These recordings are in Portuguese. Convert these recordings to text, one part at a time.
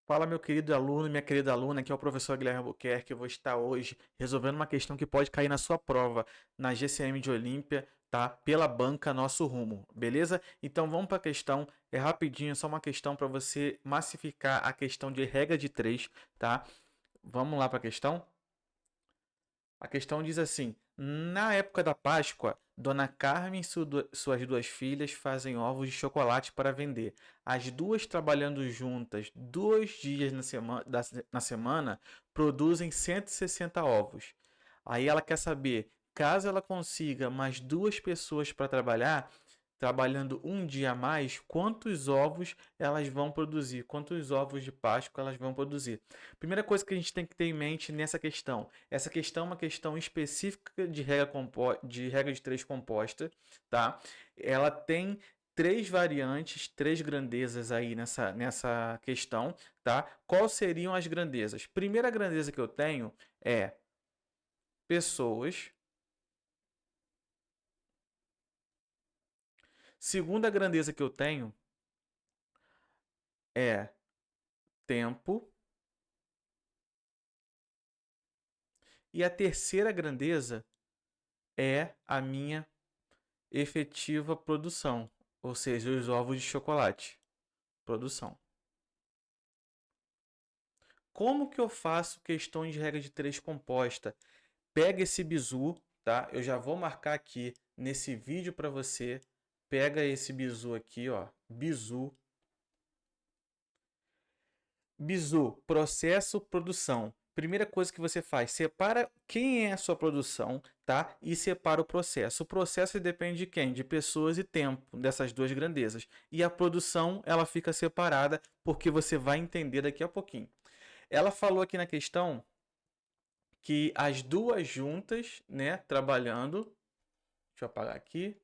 Fala, meu querido aluno, minha querida aluna, aqui é o professor Guilherme Albuquerque. Eu vou estar hoje resolvendo uma questão que pode cair na sua prova, na GCM de Olímpia, tá? Pela banca Nosso Rumo, beleza? Então vamos para a questão, é rapidinho, só uma questão para você massificar a questão de regra de 3, tá? Vamos lá para a questão? A questão diz assim: na época da Páscoa, Dona Carmen e suas duas filhas fazem ovos de chocolate para vender. As duas trabalhando juntas 2 dias na semana produzem 160 ovos. Aí ela quer saber, caso ela consiga mais duas pessoas para trabalhar, trabalhando um dia a mais, quantos ovos elas vão produzir? Quantos ovos de Páscoa elas vão produzir? Primeira coisa que a gente tem que ter em mente nessa questão. Essa questão é uma questão específica de regra de 3 composta, tá? Ela tem três variantes, três grandezas aí nessa questão, tá? Quais seriam as grandezas? Primeira grandeza que eu tenho é pessoas. Segunda grandeza que eu tenho é tempo. E a terceira grandeza é a minha efetiva produção, ou seja, os ovos de chocolate. Produção. Como que eu faço questões de regra de 3 composta? Pega esse bizu, tá? Eu já vou marcar aqui nesse vídeo para você. Pega esse bizu aqui, ó, bizu. Bizu, processo, produção. Primeira coisa que você faz, separa quem é a sua produção, tá? E separa o processo. O processo depende de quem? De pessoas e tempo, dessas duas grandezas. E a produção, ela fica separada, porque você vai entender daqui a pouquinho. Ela falou aqui na questão que as duas juntas, né, trabalhando. Deixa eu apagar aqui.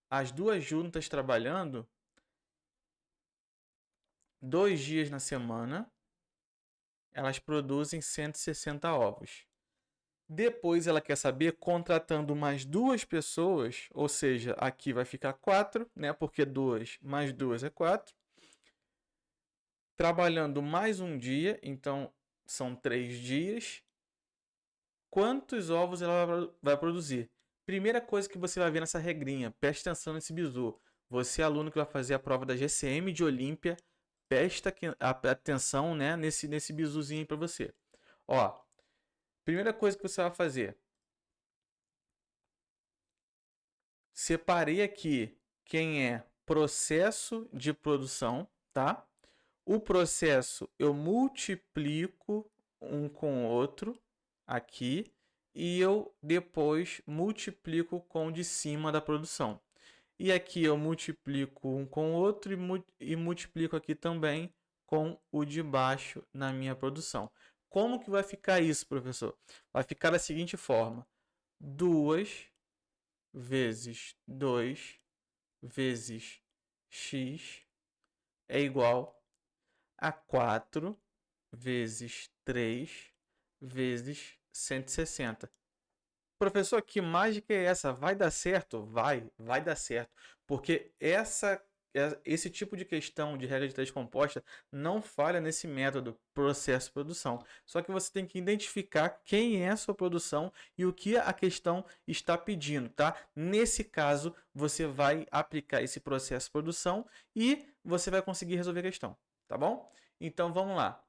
As duas juntas trabalhando 2 dias na semana, elas produzem 160 ovos. Depois ela quer saber, contratando mais duas pessoas, ou seja, aqui vai ficar 4, né? Porque 2 mais 2 é 4. Trabalhando mais um dia, então são 3 dias. Quantos ovos ela vai produzir? Primeira coisa que você vai ver nessa regrinha, preste atenção nesse bizu. Você, aluno que vai fazer a prova da GCM de Olímpia, presta atenção, né, nesse bizuzinho para você. Ó, primeira coisa que você vai fazer. Separei aqui quem é processo de produção, tá? O processo eu multiplico um com o outro aqui e eu depois multiplico com o de cima da produção. E aqui eu multiplico um com o outro e multiplico aqui também com o de baixo na minha produção. Como que vai ficar isso, professor? Vai ficar da seguinte forma: 2 vezes 2 vezes x é igual a 4 vezes 3 vezes 160. Professor, que mágica é essa? Vai dar certo? Vai dar certo. Porque esse tipo de questão de regra de 3 composta não falha nesse método processo-produção. Só que você tem que identificar quem é a sua produção e o que a questão está pedindo, tá? Nesse caso, você vai aplicar esse processo-produção e você vai conseguir resolver a questão, tá bom? Então vamos lá.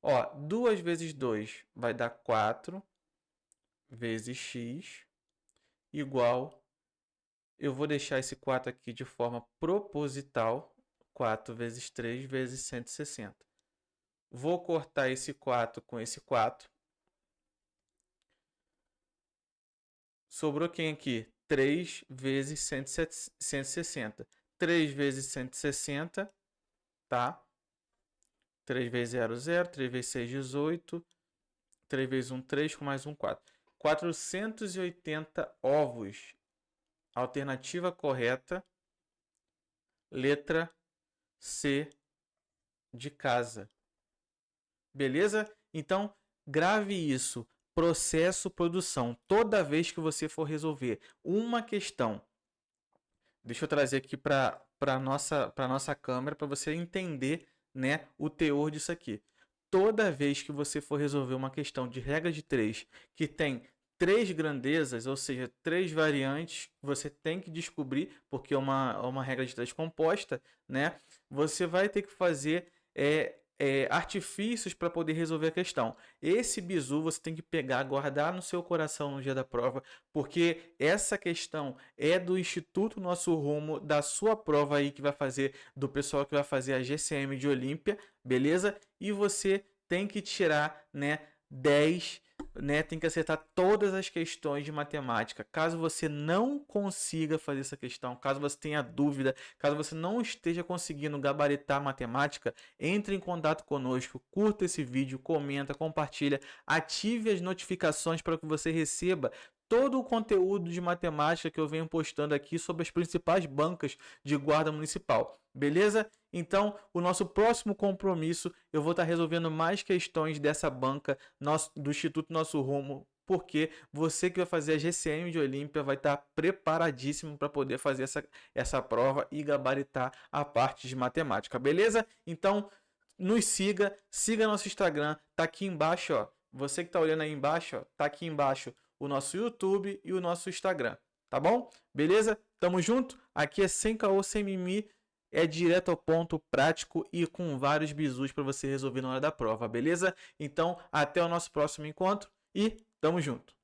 Ó, 2 vezes 2 vai dar 4 vezes x igual, eu vou deixar esse 4 aqui de forma proposital, 4 vezes 3 vezes 160. Vou cortar esse 4 com esse 4. Sobrou quem aqui? 3 vezes 160. 3 vezes 160, tá? 3 vezes 0, 0. 3 vezes 6, 18. 3 vezes 1, 3, com mais um 4. 480 ovos. Alternativa correta, letra C de casa. Beleza? Então, grave isso. Processo produção. Toda vez que você for resolver uma questão. Deixa eu trazer aqui para para nossa câmera para você entender, né, o teor disso aqui. Toda vez que você for resolver uma questão de regra de 3 que tem 3 grandezas, ou seja, 3 variantes, você tem que descobrir, porque é uma regra de 3 composta, né? Você vai ter que fazer artifícios para poder resolver a questão. Esse bizu você tem que pegar, guardar no seu coração no dia da prova, porque essa questão é do Instituto Nosso Rumo, da sua prova aí que vai fazer, do pessoal que vai fazer a GCM de Olímpia, beleza? E você tem que tirar, né, 10, né, tem que acertar todas as questões de matemática. Caso você não consiga fazer essa questão, caso você tenha dúvida, caso você não esteja conseguindo gabaritar matemática, entre em contato conosco, curta esse vídeo, comenta, compartilha, ative as notificações para que você receba todo o conteúdo de matemática que eu venho postando aqui sobre as principais bancas de guarda municipal. Beleza? Então, o nosso próximo compromisso, eu vou estar resolvendo mais questões dessa banca do Instituto Nosso Rumo, porque você que vai fazer a GCM de Olímpia vai estar preparadíssimo para poder fazer essa prova e gabaritar a parte de matemática. Beleza? Então, nos siga nosso Instagram, tá aqui embaixo, ó. Você que tá olhando aí embaixo, ó, tá aqui embaixo o nosso YouTube e o nosso Instagram, tá bom? Beleza? Tamo junto? Aqui é sem caô, sem mimimi, é direto ao ponto, prático e com vários bizus para você resolver na hora da prova, beleza? Então, até o nosso próximo encontro e tamo junto!